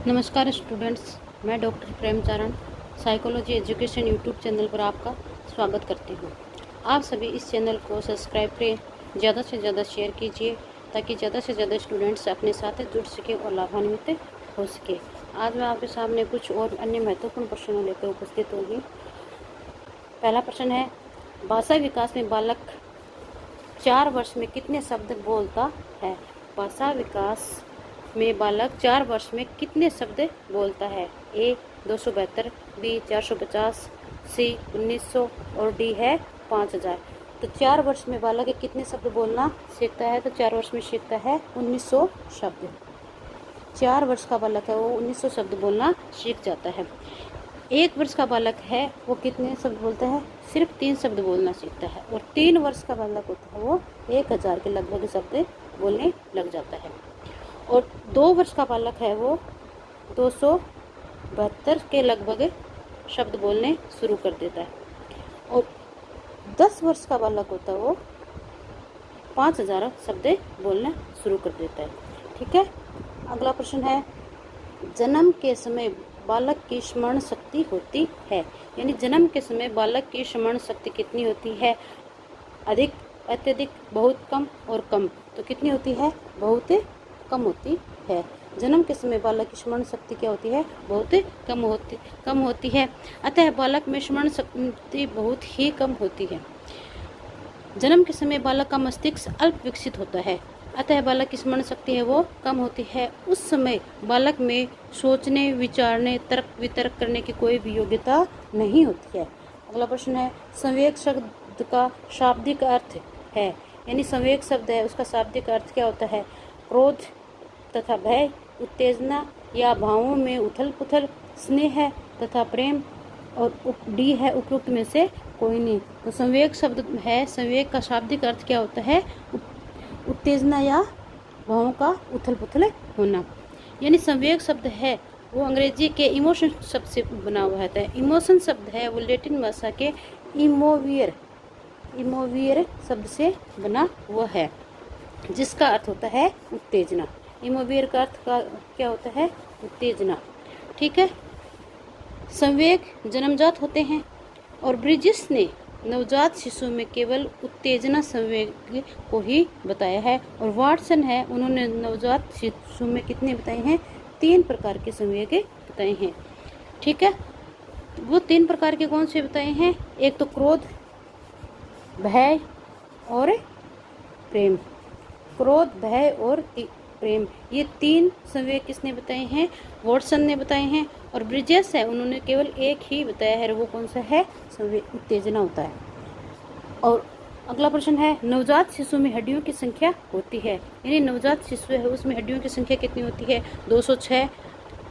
नमस्कार स्टूडेंट्स, मैं doctor Premcharan psychology education YouTube channel पर आपका स्वागत करती हूँ। आप सभी इस चैनल को सब्सक्राइब करें, ज़्यादा से ज़्यादा शेयर कीजिए ताकि ज़्यादा से ज़्यादा स्टूडेंट्स अपने साथ जुड़ सके और लाभान्वित हो सके। आज मैं आपके सामने कुछ और अन्य महत्वपूर्ण प्रश्नों लेकर उपस्थित होंगी। पहला प्रश्न है, भाषा विकास में बालक 4 वर्ष में कितने शब्द बोलता है? भाषा विकास में बालक 4 वर्ष में कितने शब्द बोलता है? ए 272, बी 450, सी 1900 और डी है 5000। तो 4 वर्ष में बालक कितने शब्द बोलना सीखता है? तो 4 वर्ष में सीखता है 1900 शब्द। 4 वर्ष का बालक है वो 1900 शब्द बोलना सीख जाता है। 1 वर्ष का बालक है वो कितने शब्द बोलता है? सिर्फ 3 शब्द बोलना सीखता है। और 3 वर्ष का बालक होता है वो 1000 के लगभग शब्द बोलने लग जाता है। और 2 वर्ष का बालक है वो 272 के लगभग शब्द बोलने शुरू कर देता है। और 10 वर्ष का बालक होता है वो 5000 शब्द बोलना शुरू कर देता है। ठीक है। अगला प्रश्न है, जन्म के समय बालक की स्मरण शक्ति होती है, यानी जन्म के समय बालक की स्मरण शक्ति कितनी होती है? अधिक, अत्यधिक, बहुत कम और कम। तो कितनी होती है? बहुत कम होती है। जन्म के समय बालक की स्मरण शक्ति क्या होती है? बहुत कम होती है। अतः बालक में स्मरण शक्ति बहुत ही कम होती है। जन्म के समय बालक का मस्तिष्क अल्प विकसित होता है, अतः बालक की स्मरण शक्ति है वो कम होती है। उस समय बालक में सोचने, विचारने, तर्क वितर्क करने की कोई भी योग्यता नहीं होती है। अगला प्रश्न है, संवेग शब्द का शाब्दिक अर्थ है, यानी संवेग शब्द है उसका शाब्दिक अर्थ क्या होता है? क्रोध तथा भय, उत्तेजना या भावों में उथल पुथल, स्नेह तथा प्रेम, और डी है उपरोक्त में से कोई नहीं। तो संवेग शब्द है, संवेग का शाब्दिक अर्थ क्या होता है? उत्तेजना या भावों का उथल पुथल होना। यानी संवेग शब्द है वो अंग्रेजी के इमोशन शब्द से बना हुआ है। इमोशन शब्द है वो लैटिन भाषा के इमोवियर शब्द से बना हुआ है, जिसका अर्थ होता है उत्तेजना। इमोवियर का अर्थ का क्या होता है? उत्तेजना। ठीक है। संवेग जन्मजात होते हैं और ब्रिजिस ने नवजात शिशु में केवल उत्तेजना संवेग को ही बताया है। और वाटसन है, उन्होंने नवजात शिशु में कितने बताए हैं? 3 प्रकार के संवेग बताए हैं। ठीक है। वो 3 प्रकार के कौन से बताए हैं? एक तो क्रोध, भय और प्रेम। क्रोध, भय और प्रेम, ये 3 संवेग किसने बताए हैं? वाटसन ने बताए हैं। और ब्रिजेस है, उन्होंने केवल एक ही बताया है, वो कौन सा है? संवेग उत्तेजना होता है। और अगला प्रश्न है, नवजात शिशु में हड्डियों की संख्या होती है, यानी नवजात शिशु है उसमें हड्डियों की संख्या कितनी होती है? 206,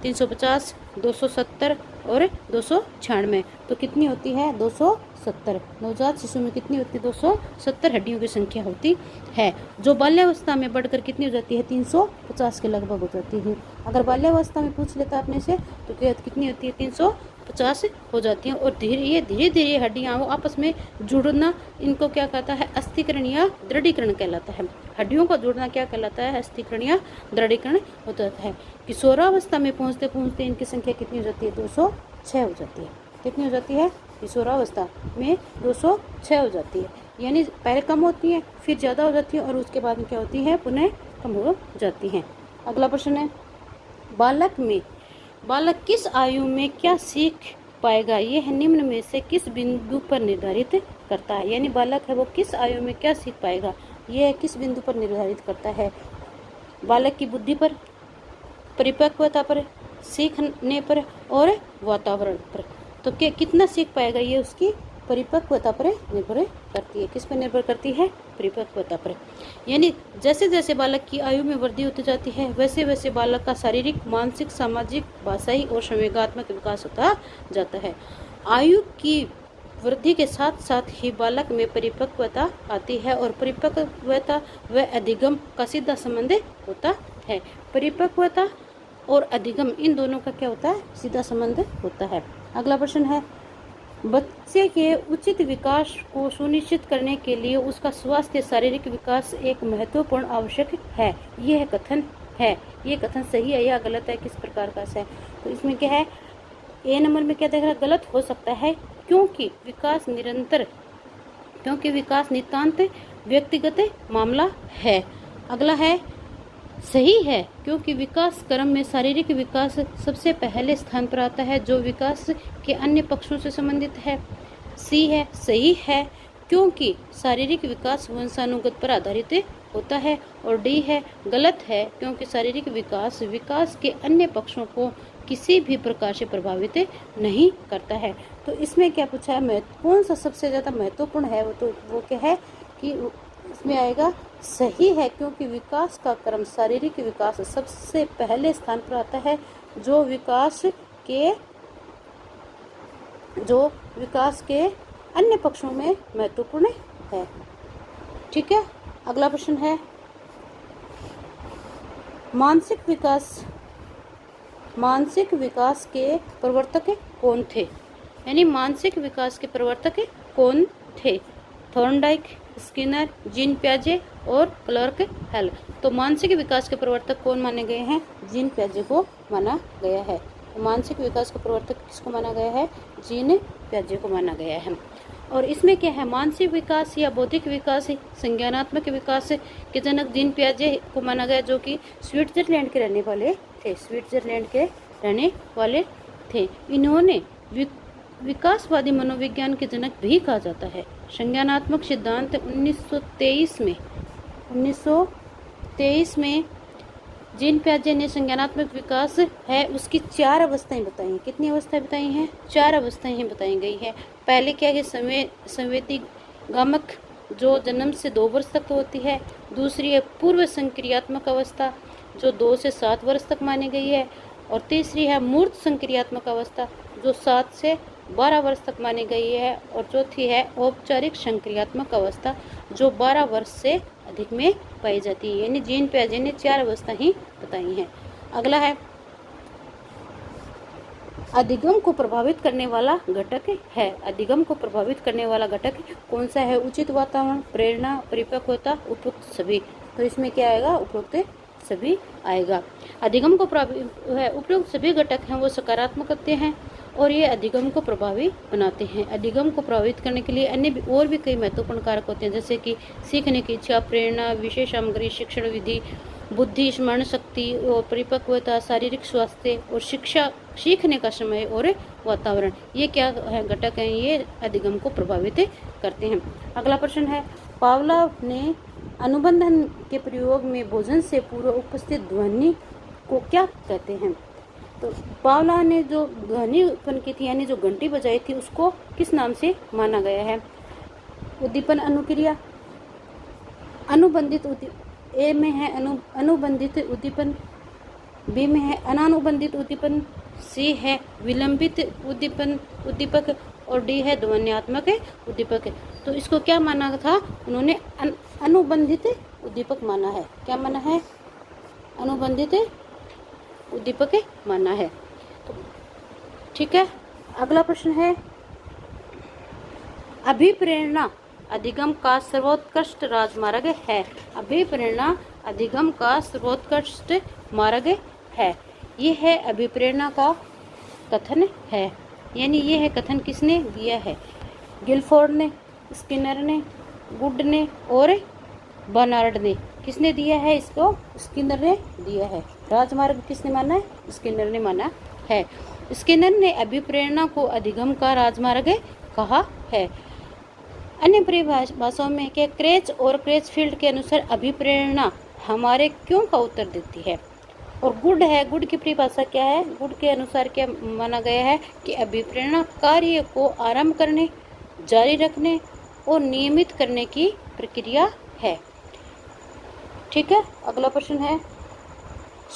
350, 270 और 296। तो कितनी होती है? 270। नवजात शिशु में कितनी होती है? 270 हड्डियों की संख्या होती है, जो बाल्यावस्था में बढ़कर कितनी हो जाती है? 350 के लगभग हो जाती है। अगर बाल्यावस्था में पूछ लेता अपने से तो कितनी होती है? 350 हो जाती हैं। और धीरे धीरे हड्डियाँ वो आपस में जुड़ना, इनको क्या कहता है? अस्थिकरण या दृढ़ीकरण कहलाता है। हड्डियों का जुड़ना क्या कहलाता है? अस्थिकरण या दृढ़ीकरण होता है। किशोरावस्था में पहुँचते पहुँचते इनकी संख्या कितनी हो जाती है? 206 हो जाती है। कितनी हो जाती है? किशोरावस्था में 206 हो जाती है, यानी पहले कम होती है, फिर ज़्यादा हो जाती है, और उसके बाद में क्या होती है? पुनः कम हो जाती हैं। अगला प्रश्न है, बालक किस आयु में क्या सीख पाएगा? यह निम्न में से किस बिंदु पर निर्धारित करता है? यानी बालक है वो किस आयु में क्या सीख पाएगा, यह किस बिंदु पर निर्धारित करता है? बालक की बुद्धि पर, परिपक्वता पर, सीखने पर और वातावरण पर। तो क्या कितना सीख पाएगा, ये उसकी परिपक्वता पर निर्भर करती है। किस पर निर्भर करती है? परिपक्वता पर। यानी जैसे जैसे बालक की आयु में वृद्धि होती जाती है वैसे वैसे बालक का शारीरिक, मानसिक, सामाजिक, भाषाई और संवेगात्मक विकास होता जाता है। आयु की वृद्धि के साथ साथ ही बालक में परिपक्वता आती है, और परिपक्वता व अधिगम का सीधा संबंध होता है। परिपक्वता और अधिगम इन दोनों का क्या होता है? सीधा संबंध होता है। अगला प्रश्न है, बच्चे के उचित विकास को सुनिश्चित करने के लिए उसका स्वास्थ्य शारीरिक विकास एक महत्वपूर्ण आवश्यक है। यह कथन है, ये कथन सही है या गलत है, किस प्रकार का है? तो इसमें क्या है, ए नंबर में क्या देख रहा है, गलत हो सकता है क्योंकि विकास नितांत व्यक्तिगत मामला है। अगला है, सही है क्योंकि विकास क्रम में शारीरिक विकास सबसे पहले स्थान पर आता है जो विकास के अन्य पक्षों से संबंधित है। सी है, सही है क्योंकि शारीरिक विकास वंशानुगत पर आधारित होता है। और डी है, गलत है क्योंकि शारीरिक विकास के अन्य पक्षों को किसी भी प्रकार से प्रभावित नहीं करता है। तो इसमें क्या पूछा है, कौन सा सबसे ज़्यादा महत्वपूर्ण है? वो क्या है कि इसमें आएगा सही है क्योंकि विकास का क्रम शारीरिक विकास सबसे पहले स्थान पर आता है जो विकास के अन्य पक्षों में महत्वपूर्ण है। ठीक है, अगला प्रश्न है, मानसिक विकास के प्रवर्तक कौन थे? यानी मानसिक विकास के प्रवर्तक कौन थे? थॉर्नडाइक, स्किनर, जीन पियाजे और क्लर्क हेल। तो मानसिक विकास के प्रवर्तक कौन माने गए हैं? जीन पियाजे को माना गया है। तो मानसिक विकास का प्रवर्तक किसको माना गया है? जीन पियाजे को माना गया है। और इसमें क्या है, मानसिक विकास या बौद्धिक विकास, संज्ञानात्मक विकास के जनक जीन पियाजे को माना गया, जो कि स्विट्जरलैंड के रहने वाले थे। इन्होंने विकासवादी मनोविज्ञान के जनक भी कहा जाता है। संज्ञानात्मक सिद्धांत 1923 में जीन पियाजे ने संज्ञानात्मक विकास है उसकी 4 अवस्थाएं बताई हैं। कितनी अवस्थाएं बताई हैं? 4 अवस्थाएं बताई गई है। पहले क्या है, संवेदीगामक, जो जन्म से 2 वर्ष तक होती है। दूसरी है पूर्व संक्रियात्मक अवस्था, जो 2 से 7 वर्ष तक मानी गई है। और तीसरी है मूर्त संक्रियात्मक अवस्था, जो 7 से 12 वर्ष तक मानी गई है। और चौथी है औपचारिक संक्रियात्मक अवस्था, जो 12 वर्ष से अधिक में पाई जाती है। यानी जीन पियाजे ने 4 अवस्था ही बताई हैं। अगला है, अधिगम को प्रभावित करने वाला घटक है। अधिगम को प्रभावित करने वाला घटक कौन सा है? उचित वातावरण, प्रेरणा, परिपक्वता, उपयुक्त सभी। तो इसमें क्या आएगा? उपयुक्त सभी आएगा। अधिगम को उपयुक्त सभी घटक हैं वो सकारात्मक होते हैं और ये अधिगम को प्रभावी बनाते हैं। अधिगम को प्रभावित करने के लिए अन्य और भी कई महत्वपूर्ण कारक होते हैं, जैसे कि सीखने की इच्छा, प्रेरणा, विशेष सामग्री, शिक्षण विधि, बुद्धि, स्मरण शक्ति और परिपक्वता, शारीरिक स्वास्थ्य और सीखने का समय और वातावरण। ये क्या है? घटक हैं, ये अधिगम को प्रभावित करते हैं। अगला प्रश्न है, पावलोव ने अनुबंधन के प्रयोग में भोजन से पूर्व उपस्थित ध्वनि को क्या कहते हैं? तो पावलोव ने जो ध्वनि उत्पन्न की थी, यानी जो घंटी बजाई थी, उसको किस नाम से माना गया है? उद्दीपन अनुक्रिया, अनुबंधित ए में है अनुबंधित उद्दीपन, बी में है अनानुबंधित उद्दीपन, सी है विलंबित उद्दीपक और डी है ध्वन्यात्मक उद्दीपक। तो इसको क्या माना था? उन्होंने अनुबंधित उद्दीपक माना है। क्या माना है? अनुबंधित उद्दीपक माना है। तो ठीक है, अगला प्रश्न है, अभिप्रेरणा अधिगम का सर्वोत्कृष्ट राजमार्ग है। अभिप्रेरणा अधिगम का सर्वोत्कृष्ट मार्ग है। ये है अभिप्रेरणा का कथन है। यानी ये है कथन किसने दिया है? गिलफोर्ड ने, स्किनर ने, गुड ने और बर्नार्ड ने। किसने दिया है इसको? स्किनर ने दिया है। राजमार्ग किसने माना है? स्किनर ने माना है। स्किनर ने अभिप्रेरणा को अधिगम का राजमार्ग कहा है। अन्य परिभाषाओं में क्या क्रेच और क्रेचफील्ड के अनुसार अभिप्रेरणा हमारे क्यों का उत्तर देती है। और गुड है, गुड की परिभाषा क्या है? गुड के अनुसार क्या माना गया है कि अभिप्रेरणा कार्य को आरंभ करने, जारी रखने और नियमित करने की प्रक्रिया है। ठीक है, अगला प्रश्न है,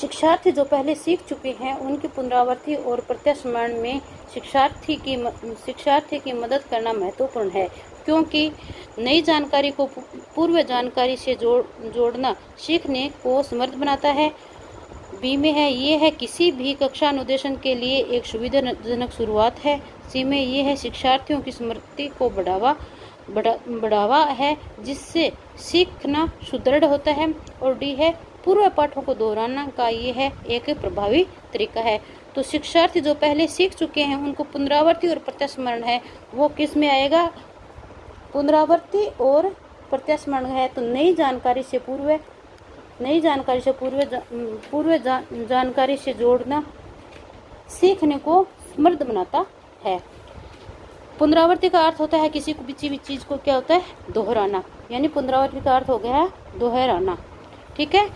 शिक्षार्थी जो पहले सीख चुके हैं उनकी पुनरावृत्ति और प्रत्यास्मरण में शिक्षार्थी की मदद करना महत्वपूर्ण है, क्योंकि नई जानकारी को पूर्व जानकारी से जोड़ना सीखने को समर्थ बनाता है। बी में है ये है किसी भी कक्षा अनुदेशन के लिए एक सुविधाजनक शुरुआत है। सी में ये है शिक्षार्थियों की स्मृति को बढ़ावा है जिससे सीखना सुदृढ़ होता है। और डी है पूर्व पाठों को दोहराना का ये है एक प्रभावी तरीका है। तो शिक्षार्थी जो पहले सीख चुके हैं उनको पुनरावृत्ति और प्रत्यास्मरण है, वो किस में आएगा? पुनरावृत्ति और प्रत्यास्मरण है तो नई जानकारी से पूर्व जानकारी से जोड़ना सीखने को समृद्ध बनाता है। पुनरावृत्ति का अर्थ होता है किसी को भी चीज को क्या होता है? दोहराना, यानी पुनरावृत्ति का अर्थ हो गया दोहराना, ठीक है।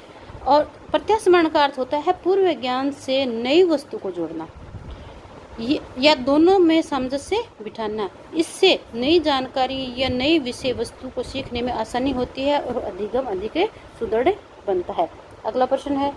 और प्रत्यास्मरण का अर्थ होता है पूर्व ज्ञान से नई वस्तु को जोड़ना, या दोनों में सामंजस्य बिठाना। इससे नई जानकारी या नई विषय वस्तु को सीखने में आसानी होती है और अधिगम अधिक सुदृढ़ बनता है। अगला प्रश्न है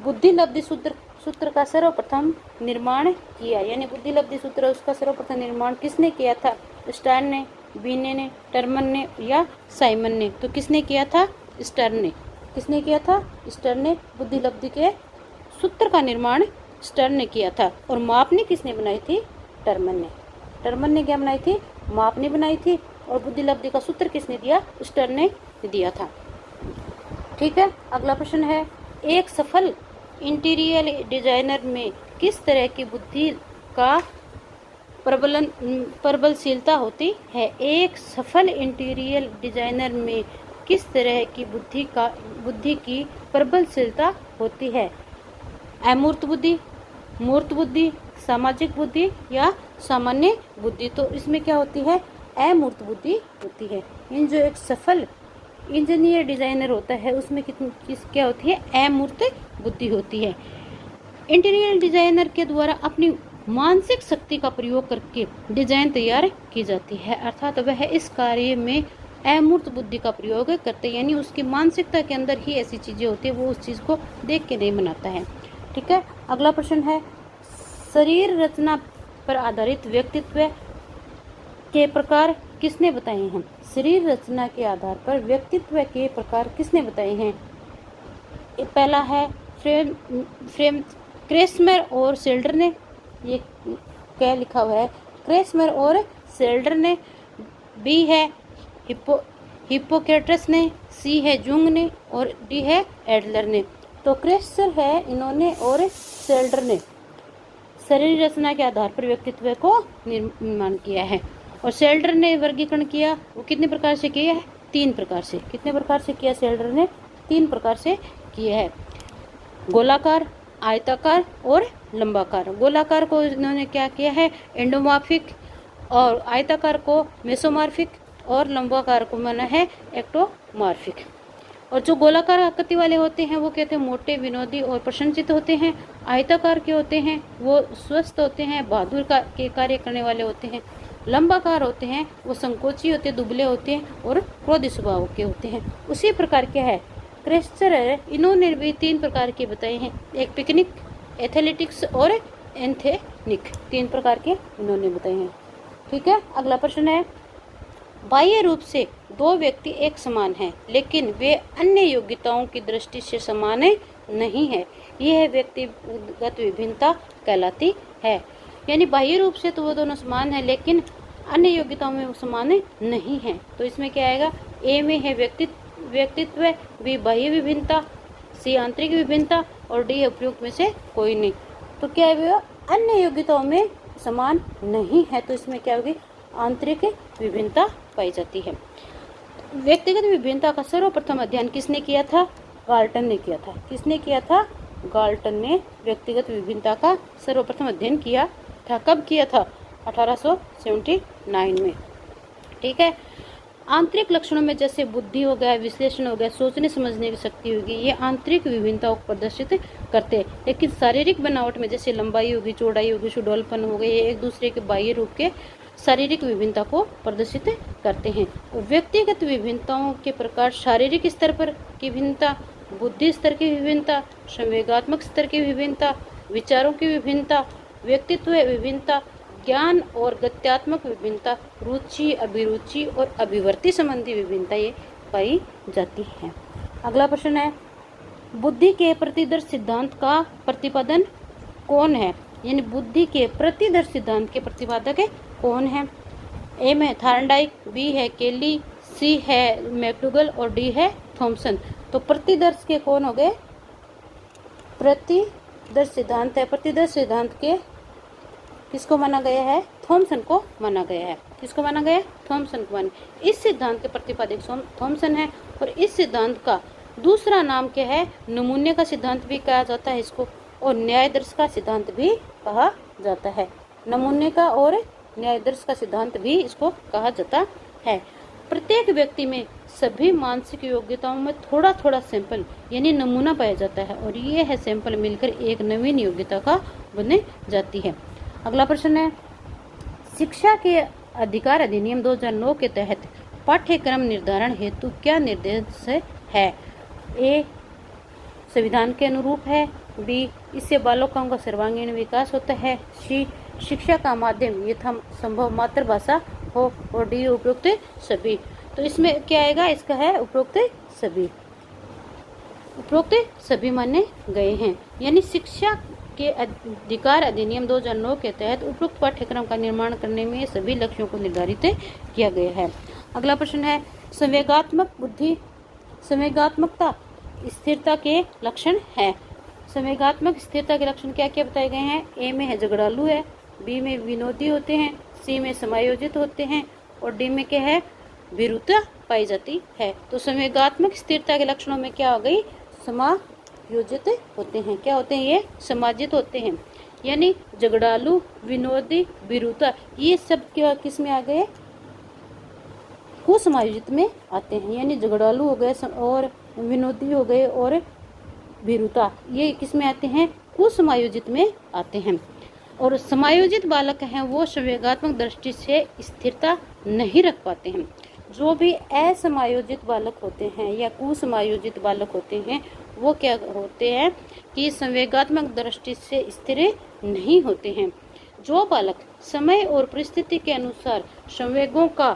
बुद्धि लब्धि सूत्र का सर्वप्रथम निर्माण किया, यानी बुद्धि लब्धि सूत्र उसका सर्वप्रथम निर्माण किसने किया था? स्टर्न ने, बीने ने, टर्मन ने या साइमन ने? तो किसने किया था? स्टर्न ने। किसने किया था? स्टर्न ने बुद्धि लब्धि के सूत्र का निर्माण स्टर्न ने किया था। और मापनी किसने बनाई थी? टर्मन ने। टर्मन ने क्या बनाई थी? मापनी बनाई थी। और बुद्धि लब्धि का सूत्र किसने दिया? स्टर्न ने दिया था, ठीक है। अगला प्रश्न है एक सफल इंटीरियर डिजाइनर में किस तरह की बुद्धि का प्रबलशीलता होती है? एक सफल इंटीरियर डिजाइनर में किस तरह की बुद्धि की प्रबलशीलता होती है? अमूर्त बुद्धि, मूर्त बुद्धि, सामाजिक बुद्धि या सामान्य बुद्धि? तो इसमें क्या होती है? अमूर्त बुद्धि होती है। इन जो एक सफल इंजीनियर डिजाइनर होता है उसमें क्या होती है? अमूर्त बुद्धि होती है। इंटीरियर डिजाइनर के द्वारा अपनी मानसिक शक्ति का प्रयोग करके डिजाइन तैयार की जाती है, अर्थात वह इस कार्य में अमूर्त बुद्धि का प्रयोग करते हैं, यानी उसकी मानसिकता के अंदर ही ऐसी चीजें होती है, वो उस चीज को देख के नहीं बनाता है, ठीक है। अगला प्रश्न है शरीर रचना पर आधारित व्यक्तित्व के प्रकार किसने बताए हैं? शरीर रचना के आधार पर व्यक्तित्व के प्रकार किसने बताए हैं? पहला है क्रेस्मर और सेल्डर ने, ये क्या लिखा हुआ है? क्रेस्मर और सेल्डर ने। बी है हिप्पोक्रेटस ने, सी है जुंग ने और डी है एडलर ने। तो क्रेस्मर है इन्होंने और सेल्डर ने शरीर रचना के आधार पर व्यक्तित्व को निर्माण किया है। और सेल्डर ने वर्गीकरण किया, वो कितने प्रकार से किया है? 3 प्रकार से। कितने प्रकार से किया? सेल्डर ने 3 प्रकार से किया है, गोलाकार, आयताकार और लंबाकार। गोलाकार को इन्होंने क्या किया है? एंडोमॉर्फिक, और आयताकार को मेसोमॉर्फिक और लंबाकार को माना है एक्टोमॉर्फिक। और जो गोलाकार आकृति वाले होते हैं वो कहते हैं मोटे, विनोदी और प्रशंसित होते हैं। आयताकार के होते हैं वो स्वस्थ होते हैं, बहादुर के कार्य करने वाले होते हैं। लंबाकार होते हैं वो संकोची होते हैं, दुबले होते हैं और क्रोधी स्वभाव के होते हैं। उसी प्रकार क्या है क्रेस्चर, इन्होंने भी 3 प्रकार के बताए हैं, एक पिकनिक, एथलेटिक्स और एंथेनिक, 3 प्रकार के इन्होंने बताए हैं, ठीक है। अगला प्रश्न है बाह्य रूप से 2 व्यक्ति एक समान हैं लेकिन वे अन्य योग्यताओं की दृष्टि से समान नहीं है, यह व्यक्तिगत विभिन्नता कहलाती है। यानी बाह्य रूप से तो वो दोनों समान है लेकिन अन्य योग्यताओं में वो समान नहीं है। तो इसमें क्या आएगा? ए में है व्यक्तित्व, बी बाह्य विभिन्नता, सी आंतरिक विभिन्नता और डी उपयुक्त में से कोई नहीं। तो क्या है? अन्य योग्यताओं में समान नहीं है, तो इसमें क्या होगी? आंतरिक विभिन्नता पाई जाती है। व्यक्तिगत विभिन्नता का सर्वप्रथम अध्ययन किसने किया था? गाल्टन ने किया था। किसने किया था? गाल्टन ने व्यक्तिगत विभिन्नता का सर्वप्रथम अध्ययन किया था। कब किया था? 1879 में, ठीक है। आंतरिक लक्षणों में जैसे बुद्धि हो गया, विश्लेषण हो गया, सोचने समझने की शक्ति होगी, ये आंतरिक विभिन्नताओं को प्रदर्शित करते हैं। लेकिन शारीरिक बनावट में जैसे लंबाई होगी, चौड़ाई होगी, सुडौलपन हो गए, ये एक दूसरे के बाह्य रूप के शारीरिक विभिन्नता को प्रदर्शित करते हैं। व्यक्तिगत विभिन्नताओं के प्रकार शारीरिक स्तर पर की भिन्नता, बुद्धि स्तर की विभिन्नता, संवेगात्मक स्तर की विभिन्नता, विचारों की विभिन्नता, व्यक्तित्व विभिन्नता, ज्ञान और गत्यात्मक विभिन्नता, रुचि, अभिरुचि और अभिवृत्ति संबंधी विभिन्नता ये पाई जाती है। अगला प्रश्न है बुद्धि के प्रतिदर्श सिद्धांत का प्रतिपादन कौन है? यानी बुद्धि के प्रतिदर्श सिद्धांत के प्रतिपादक कौन है? ए में थार्नडाइक, बी है केली, सी है मैकडूगल और डी है थॉमसन। तो प्रतिदर्श के कौन हो गए? प्रतिदर्श सिद्धांत है। प्रतिदर्श सिद्धांत के किसको माना गया है? थॉमसन को माना गया है। किसको माना गया? थॉमसन को माना। इस सिद्धांत के प्रतिपादक थॉमसन है और इस सिद्धांत का दूसरा नाम क्या है? नमूने का सिद्धांत भी कहा जाता है इसको, और न्यायदर्श का सिद्धांत भी कहा जाता है। नमूने का और न्यायदर्श का सिद्धांत भी इसको कहा जाता है। प्रत्येक व्यक्ति में सभी मानसिक योग्यताओं में थोड़ा थोड़ा सैंपल यानी नमूना पाया जाता है और ये है सैंपल मिलकर एक नवीन योग्यता का बन जाती है। अगला प्रश्न है, शिक्षा के अधिकार अधिनियम 2009 के तहत पाठ्यक्रम निर्धारण हेतु क्या निर्देश है? ए संविधान के अनुरूप है, बी इससे बालकों का सर्वांगीण विकास होता है, सी शिक्षा का माध्यम यथा संभव मातृभाषा हो, और डी उपरोक्त सभी। तो इसमें क्या आएगा? इसका है उपरोक्त सभी। उपरोक्त सभी माने गए हैं। यानी शिक्षा के अधिकार अधिनियम 2009 के तहत उपरोक्त पाठ्यक्रम का निर्माण करने में सभी लक्ष्यों को निर्धारित किया गया है। अगला प्रश्न है, संवेगात्मक बुद्धि संवेगात्मकता स्थिरता के लक्षण है। संवेगात्मक स्थिरता के लक्षण क्या क्या बताए गए हैं? ए में है झगड़ालू है, बी में विनोदी होते हैं, सी में समायोजित होते हैं और डी में क्या है? भीरुता पाई जाती है। तो संवेगात्मक स्थिरता के लक्षणों में क्या हो गई? समायोजित होते हैं। क्या होते हैं ये? समायोजित होते हैं। यानी झगड़ालू, विनोदी, भीरुता ये सब क्या किस में आ गए? कुसमायोजित में आते हैं। यानी झगड़ालू हो गए और विनोदी हो गए और भीरुता ये किस में आते हैं? कुसमायोजित में आते हैं। और समायोजित बालक हैं वो संवेगात्मक दृष्टि से स्थिरता नहीं रख पाते हैं। जो भी असमायोजित बालक होते हैं या कुसमायोजित बालक होते हैं वो क्या होते हैं कि संवेगात्मक दृष्टि से स्थिर नहीं होते हैं। जो बालक समय और परिस्थिति के अनुसार संवेगों का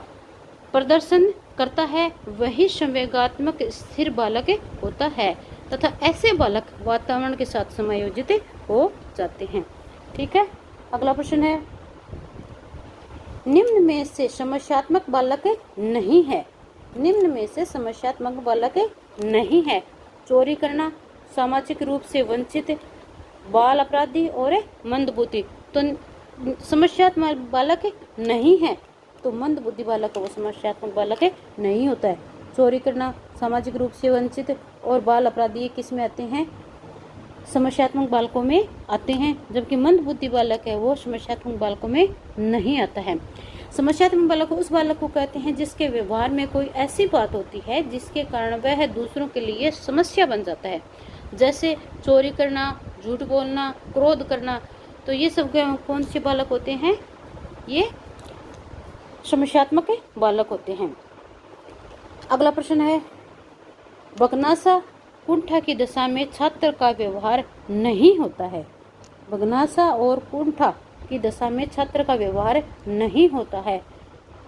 प्रदर्शन करता है वही संवेगात्मक स्थिर बालक होता है तथा ऐसे बालक वातावरण के साथ समायोजित हो जाते हैं। ठीक है। अगला प्रश्न है, निम्न में से समस्यात्मक बालक नहीं है। निम्न में से समस्यात्मक बालक नहीं है। चोरी करना, सामाजिक रूप से वंचित, बाल अपराधी और मंदबुद्धि। तो समस्यात्मक बालक नहीं है तो मंदबुद्धि बालक वो समस्यात्मक बालक नहीं होता है। चोरी करना, सामाजिक रूप से वंचित और बाल अपराधी किस में आते हैं? समस्यात्मक बालकों में आते हैं, जबकि मंदबुद्धि बालक है वो समस्यात्मक बालकों में नहीं आता है। समस्यात्मक बालक उस बालक को कहते हैं जिसके व्यवहार में कोई ऐसी बात होती है जिसके कारण वह दूसरों के लिए समस्या बन जाता है, जैसे चोरी करना, झूठ बोलना, क्रोध करना। तो ये सब कौन से बालक होते हैं? ये समस्यात्मक बालक होते हैं। अगला प्रश्न है, बगनासा कुंठा की दशा में छात्र का व्यवहार नहीं होता है। बगनासा और कुंठा की दशा में छात्र का व्यवहार नहीं होता है।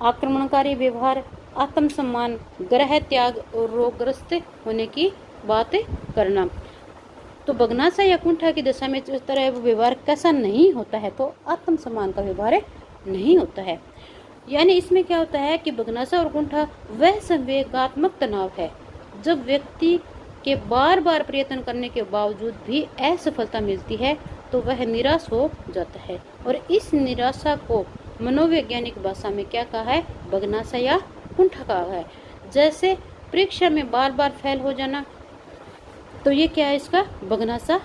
आक्रमणकारी व्यवहार, आत्मसम्मान, ग्रह त्याग और रोगग्रस्त होने की बात करना। तो बगनासा या कुंठा की दशा में जिस तरह व्यवहार कैसा नहीं होता है? तो आत्मसम्मान का व्यवहार नहीं होता है। यानी इसमें क्या होता है कि बगनासा और कुंठा वह संवेगात्मक तनाव है जब व्यक्ति के बार बार प्रयत्न करने के बावजूद भी असफलता मिलती है तो वह निराश हो जाता है, और इस निराशा को मनोवैज्ञानिक भाषा में क्या कहा है? बगनासा या कुंठा कहा है। जैसे परीक्षा में बार बार फेल हो जाना, तो ये क्या है? इसका बगनासा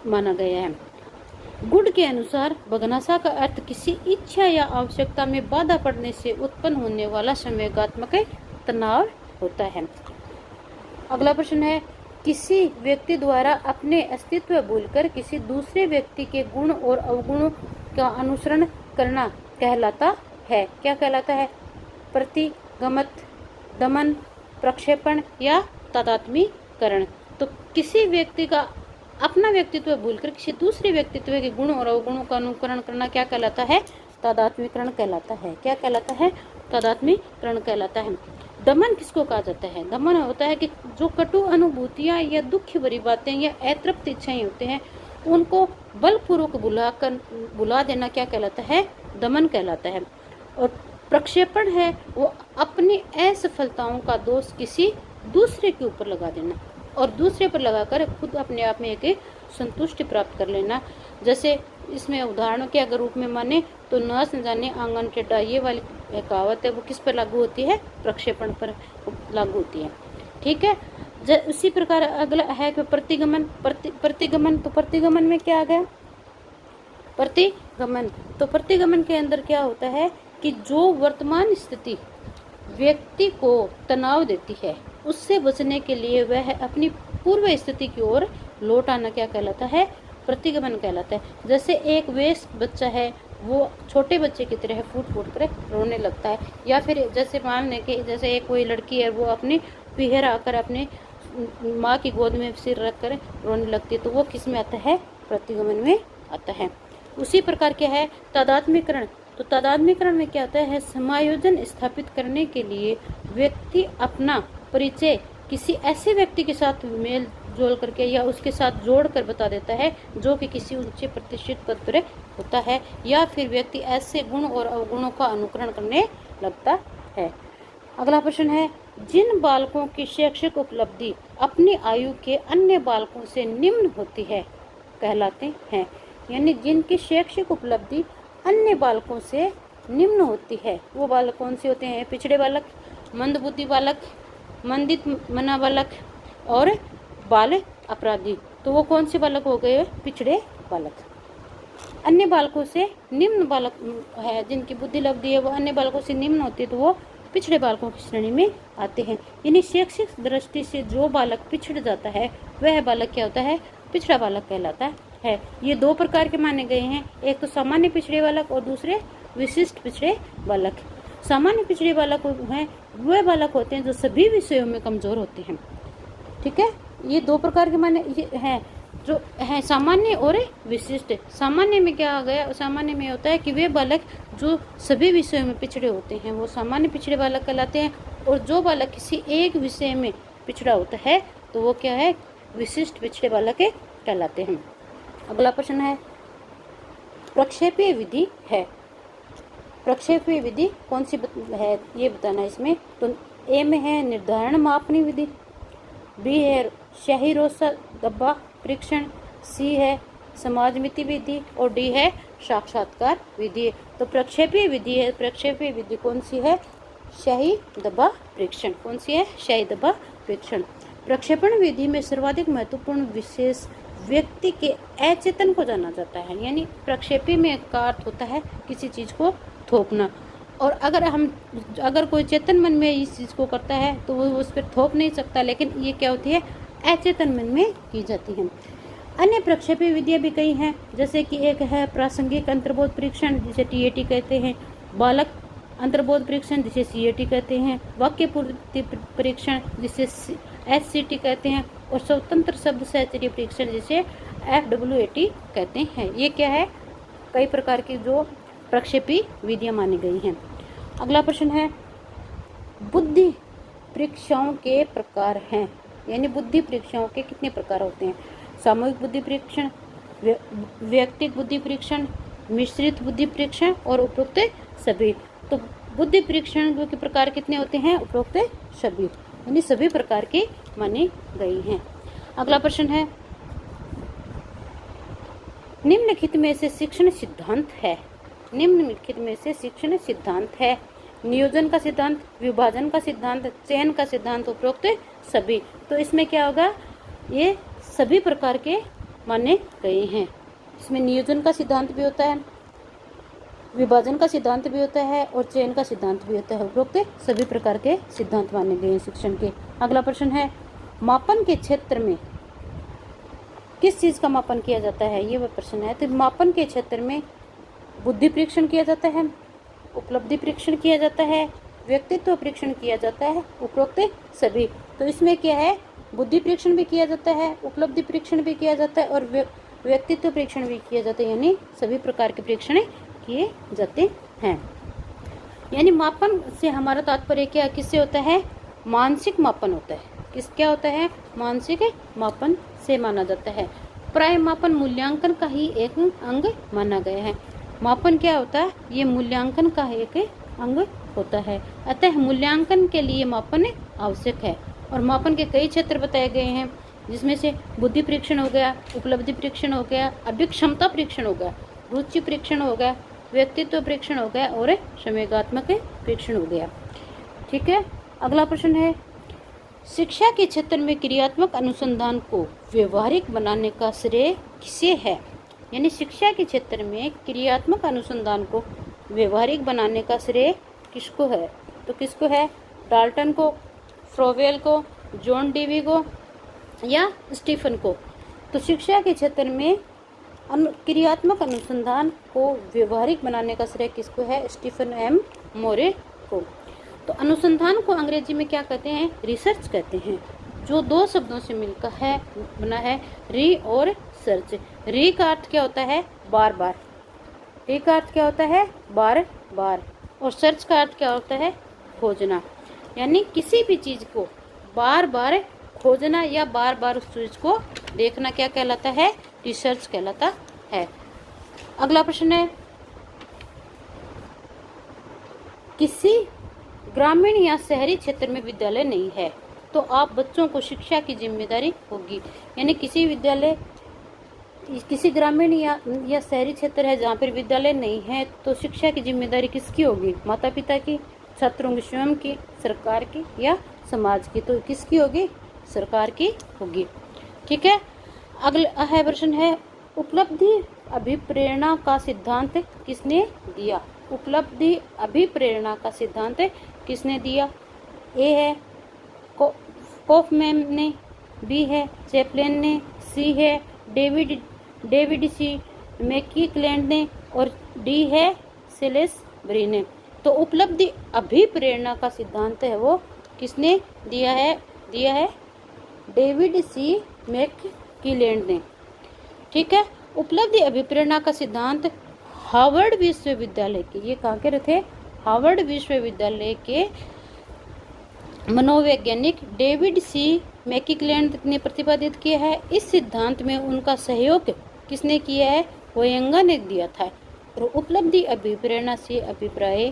माना गया है। गुड के अनुसार बगनासा का अर्थ किसी इच्छा या आवश्यकता में बाधा पड़ने से उत्पन्न होने वाला संवेगात्मक तनाव होता है। अगला प्रश्न है, किसी व्यक्ति द्वारा अपने अस्तित्व भूलकर किसी दूसरे व्यक्ति के गुण और अवगुणों का अनुसरण करना कहलाता है। क्या कहलाता है? प्रतिगमन, दमन, प्रक्षेपण या तादात्म्यकरण। तो किसी व्यक्ति का अपना व्यक्तित्व भूलकर किसी दूसरे व्यक्तित्व के गुण और अवगुणों का अनुकरण करना क्या कहलाता है? तादात्म्यकरण कहलाता है। क्या कहलाता है? तादात्म्यकरण कहलाता है। दमन किसको कहा जाता है? दमन होता है कि जो कटु अनुभूतियां या दुख भरी बातें या अतृप्त इच्छाएं होते हैं उनको बलपूर्वक बुला देना क्या कहलाता है? दमन कहलाता है। और प्रक्षेपण है वो अपनी असफलताओं का दोष किसी दूसरे के ऊपर लगा देना और दूसरे पर लगाकर खुद अपने आप में एक संतुष्टि प्राप्त कर लेना। जैसे इसमें उदाहरणों के अगर रूप में माने तो नाच न जाने आंगन टेढ़ा, ये वाली कहावत है वो किस पर लागू होती है? प्रक्षेपण पर लागू होती है। ठीक है। उसी प्रकार अगला है कि प्रतिगमन। प्रतिगमन, तो प्रतिगमन में क्या आ गया? प्रतिगमन, तो प्रतिगमन के अंदर क्या होता है कि जो वर्तमान स्थिति व्यक्ति को तनाव देती है उससे बचने के लिए वह अपनी पूर्व स्थिति की ओर लौट आना क्या कहलाता है? प्रतिगमन कहलाता है। जैसे एक वयस्क बच्चा है वो छोटे बच्चे की तरह फूट फूट कर रोने लगता है, या फिर जैसे मान लें कि जैसे एक कोई लड़की है वो अपनी पीहर आकर अपने माँ की गोद में सिर रख कर रोने लगती है, तो वो किस में आता है? प्रतिगमन में आता है। उसी प्रकार क्या है? तादात्म्यकरण। तो तादात्म्यकरण में क्या होता है? समायोजन स्थापित करने के लिए व्यक्ति अपना परिचय किसी ऐसे व्यक्ति के साथ मेल जोल करके या उसके साथ जोड़ कर बता देता है जो कि किसी ऊंचे प्रतिष्ठित पद पर होता है, या फिर व्यक्ति ऐसे गुण और अवगुणों का अनुकरण करने लगता है। अगला प्रश्न है, जिन बालकों की शैक्षिक उपलब्धि अपनी आयु के अन्य बालकों से निम्न होती है कहलाते हैं। यानी जिनकी शैक्षिक उपलब्धि अन्य बालकों से निम्न होती है वो बालक कौन से होते हैं? पिछड़े बालक, मंदबुद्धि बालक, मंदित मना बालक और बाल अपराधी। तो वो कौन से बालक हो गए? पिछड़े बालक। अन्य बालकों से निम्न बालक है जिनकी बुद्धि लब्धि है वो अन्य बालकों से निम्न होती है, तो वो पिछड़े बालकों की श्रेणी में आते हैं। यानी शैक्षिक दृष्टि से जो बालक पिछड़ जाता है वह बालक क्या होता है? पिछड़ा बालक कहलाता है। ये दो प्रकार के माने गए हैं, एक तो सामान्य पिछड़े बालक और दूसरे विशिष्ट पिछड़े बालक। सामान्य पिछड़े बालक हैं वह बालक होते हैं जो सभी विषयों में कमजोर होते हैं। ठीक है, ये दो प्रकार के माने हैं जो है सामान्य और विशिष्ट। सामान्य में क्या आ गया? सामान्य में होता है कि वे बालक जो सभी विषयों में पिछड़े होते हैं वो सामान्य पिछड़े बालक कहलाते हैं, और जो बालक किसी एक विषय में पिछड़ा होता है तो वो क्या है? विशिष्ट पिछड़े बालक कहलाते हैं। अगला प्रश्न है, प्रक्षेपीय विधि है। प्रक्षेपीय विधि कौन सी है ये बताना इसमें। तो ए में है निर्धारण मापनी विधि, बी है शाही रोसा डब्बा परीक्षण, सी है समाजमिति विधि और डी है साक्षात्कार विधि। तो प्रक्षेपीय विधि है, प्रक्षेपीय विधि कौन सी है? शाही डब्बा परीक्षण। कौन सी है? शाही डब्बा परीक्षण। प्रक्षेपण विधि में सर्वाधिक महत्वपूर्ण विशेष व्यक्ति के अचेतन को जाना जाता है। यानी प्रक्षेपी में का अर्थ होता है किसी चीज को थोपना, और अगर कोई चेतन मन में इस चीज को करता है तो वो उस पर थोप नहीं सकता, लेकिन ये क्या होती है? अचेतन मन में की जाती है। अन्य प्रक्षेपी विधियां भी कई हैं, जैसे कि एक है प्रासंगिक अंतर्बोध परीक्षण जिसे TAT कहते हैं, बालक अंतर्बोध परीक्षण जिसे CAT कहते हैं, वाक्य पूर्ति परीक्षण जिसे SCT कहते हैं, और स्वतंत्र शब्द सहचर्य परीक्षण जिसे FWAT कहते हैं। ये क्या है? कई प्रकार की जो प्रक्षेपी विधियां मानी गई हैं। अगला प्रश्न है, बुद्धि परीक्षाओं के प्रकार हैं। यानी बुद्धि परीक्षाओं के कितने प्रकार होते हैं? सामूहिक बुद्धि परीक्षण, व्यक्तिगत बुद्धि परीक्षण, मिश्रित बुद्धि परीक्षण और उपरोक्त सभी। तो बुद्धि परीक्षण के प्रकार कितने होते हैं? उपरोक्त सभी, यानी सभी प्रकार के मानी गई हैं। अगला प्रश्न है, निम्नलिखित में से शिक्षण सिद्धांत है। निम्नलिखित में से शिक्षण सिद्धांत है। नियोजन का सिद्धांत, विभाजन का सिद्धांत, चयन का सिद्धांत, उपरोक्त सभी। तो इसमें क्या होगा? ये सभी प्रकार के माने गए हैं। इसमें नियोजन का सिद्धांत भी होता है, विभाजन का सिद्धांत भी होता है और चयन का सिद्धांत भी होता है। उपरोक्त सभी प्रकार के सिद्धांत माने गए हैं शिक्षण के। अगला प्रश्न है, मापन के क्षेत्र में किस चीज का मापन किया जाता है? ये वह प्रश्न है। तो मापन के क्षेत्र में बुद्धि परीक्षण किया जाता है, उपलब्धि परीक्षण किया जाता है, व्यक्तित्व परीक्षण किया जाता है, उपरोक्त सभी। तो इसमें क्या है? बुद्धि परीक्षण भी किया जाता है, उपलब्धि परीक्षण भी किया जाता है और व्यक्तित्व परीक्षण भी किया जाता है। यानी सभी प्रकार के परीक्षण किए जाते हैं। यानी मापन से हमारा तात्पर्य क्या किससे होता है? मानसिक मापन होता है। किस क्या होता है? मानसिक मापन से माना जाता है। प्राय मापन मूल्यांकन का ही एक अंग माना गया है। मापन क्या होता है? ये मूल्यांकन का एक अंग होता है। अतः मूल्यांकन के लिए मापन आवश्यक है। और मापन के कई क्षेत्र बताए गए हैं, जिसमें से बुद्धि परीक्षण हो गया, उपलब्धि परीक्षण हो गया, अभिक्षमता परीक्षण हो गया, रुचि परीक्षण हो गया, व्यक्तित्व परीक्षण हो गया और संवेगात्मक परीक्षण हो गया। ठीक है, अगला प्रश्न है, शिक्षा के क्षेत्र में क्रियात्मक अनुसंधान को व्यवहारिक बनाने का श्रेय किसे है? यानी शिक्षा के क्षेत्र में क्रियात्मक अनुसंधान को व्यवहारिक बनाने का श्रेय किसको है? तो किसको है? डाल्टन को, फ्रोवेल को, जॉन डेवी को या स्टीफन को? तो शिक्षा के क्षेत्र में क्रियात्मक अनुसंधान को व्यवहारिक बनाने का श्रेय किसको है? स्टीफन एम मोरे को। तो अनुसंधान को अंग्रेजी में क्या कहते हैं? रिसर्च कहते हैं, जो दो शब्दों से मिलकर है बना है, री और सर्च। री का अर्थ क्या होता है? बार बार। री का अर्थ क्या होता है? बार बार। और सर्च का अर्थ क्या होता है? खोजना। यानी किसी भी चीज को बार बार खोजना या बार बार उस चीज को देखना क्या कहलाता है? रिसर्च कहलाता है। अगला प्रश्न है, किसी ग्रामीण या शहरी क्षेत्र में विद्यालय नहीं है तो आप बच्चों को शिक्षा की जिम्मेदारी होगी। यानी किसी विद्यालय, किसी ग्रामीण या शहरी क्षेत्र है जहाँ पर विद्यालय नहीं है तो शिक्षा की जिम्मेदारी किसकी होगी? माता पिता की, छात्रों की स्वयं की, सरकार की या समाज की? तो किसकी होगी? सरकार की होगी। ठीक है, अगला है प्रश्न है, उपलब्धि अभिप्रेरणा का सिद्धांत किसने दिया? उपलब्धि अभिप्रेरणा का सिद्धांत किसने दिया? ए है कॉफमैन ने, बी है चैपलिन ने, सी है डेविड सी मैकीक्लैंड ने और डी है सेलिसबरी ने। तो उपलब्धि अभिप्रेरणा का सिद्धांत है वो किसने दिया है? डेविड सी मैकीक्लैंड ने। ठीक है, उपलब्धि अभिप्रेरणा का सिद्धांत हार्वर्ड विश्वविद्यालय के, ये कहाँ के थे? हार्वर्ड विश्वविद्यालय के मनोवैज्ञानिक डेविड सी मैकीक्लैंड ने प्रतिपादित किया है। इस सिद्धांत में उनका सहयोग किसने किया है? वोयंगा ने दिया था। और उपलब्धि अभिप्रेरणा से अभिप्राय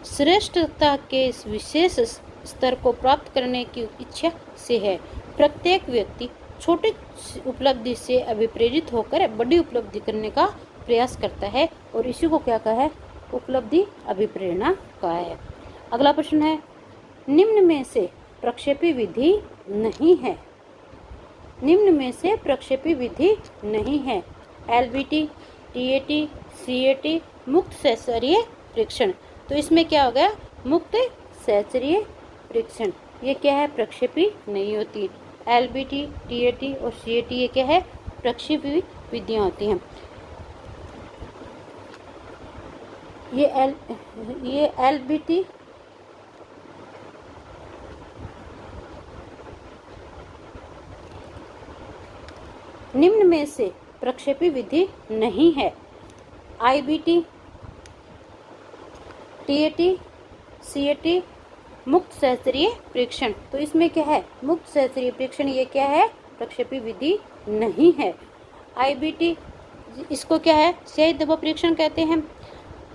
श्रेष्ठता के विशेष स्तर को प्राप्त करने की इच्छा से है। प्रत्येक व्यक्ति छोटी उपलब्धि से अभिप्रेरित होकर बड़ी उपलब्धि करने का प्रयास करता है और इसी को क्या कहा है? उपलब्धि अभिप्रेरणा कहा है। अगला प्रश्न है, निम्न में से प्रक्षेपी विधि नहीं है। निम्न में से प्रक्षेपी विधि नहीं है। एलबीटी, टीएटी, सीएटी, मुक्त सहचर्य परीक्षण। तो इसमें क्या हो गया? मुक्त सहचर्य परीक्षण। ये क्या है? प्रक्षेपी नहीं होती। एलबीटी, टीएटी और सीएटी ये क्या है? प्रक्षेपी विधियां होती हैं। ये एलबीटी निम्न में से प्रक्षेपी विधि नहीं है। आईबीटी, टीएटी, सीएटी, मुक्त सहचर्य परीक्षण। तो इसमें क्या है? मुक्त सहचर्य परीक्षण ये क्या है? प्रक्षेपी विधि नहीं है। आईबीटी इसको क्या है? सही दबाव परीक्षण कहते हैं।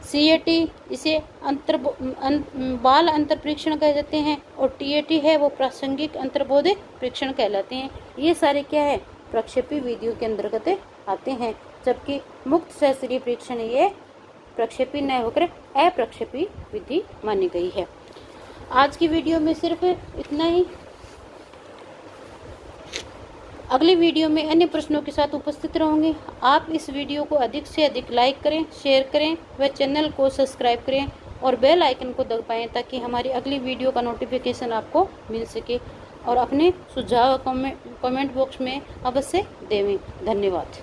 सीएटी इसे बाल अंतर परीक्षण कह जाते हैं और टीएटी है वो प्रासंगिक अंतर्बोध परीक्षण कहलाते हैं। ये सारे क्या है? प्रक्षेपी विधियों के अंतर्गत आते हैं, जबकि मुक्त सहचर्य परीक्षण ये प्रक्षेपी न होकर अप्रक्षेपी विधि मानी गई है। आज की वीडियो में सिर्फ इतना ही। अगली वीडियो में अन्य प्रश्नों के साथ उपस्थित रहूंगी। आप इस वीडियो को अधिक से अधिक लाइक करें, शेयर करें व चैनल को सब्सक्राइब करें और बेल आइकन को दबाएं ताकि हमारी अगली वीडियो का नोटिफिकेशन आपको मिल सके। और अपने सुझाव कमेंट बॉक्स में अवश्य देवें। धन्यवाद।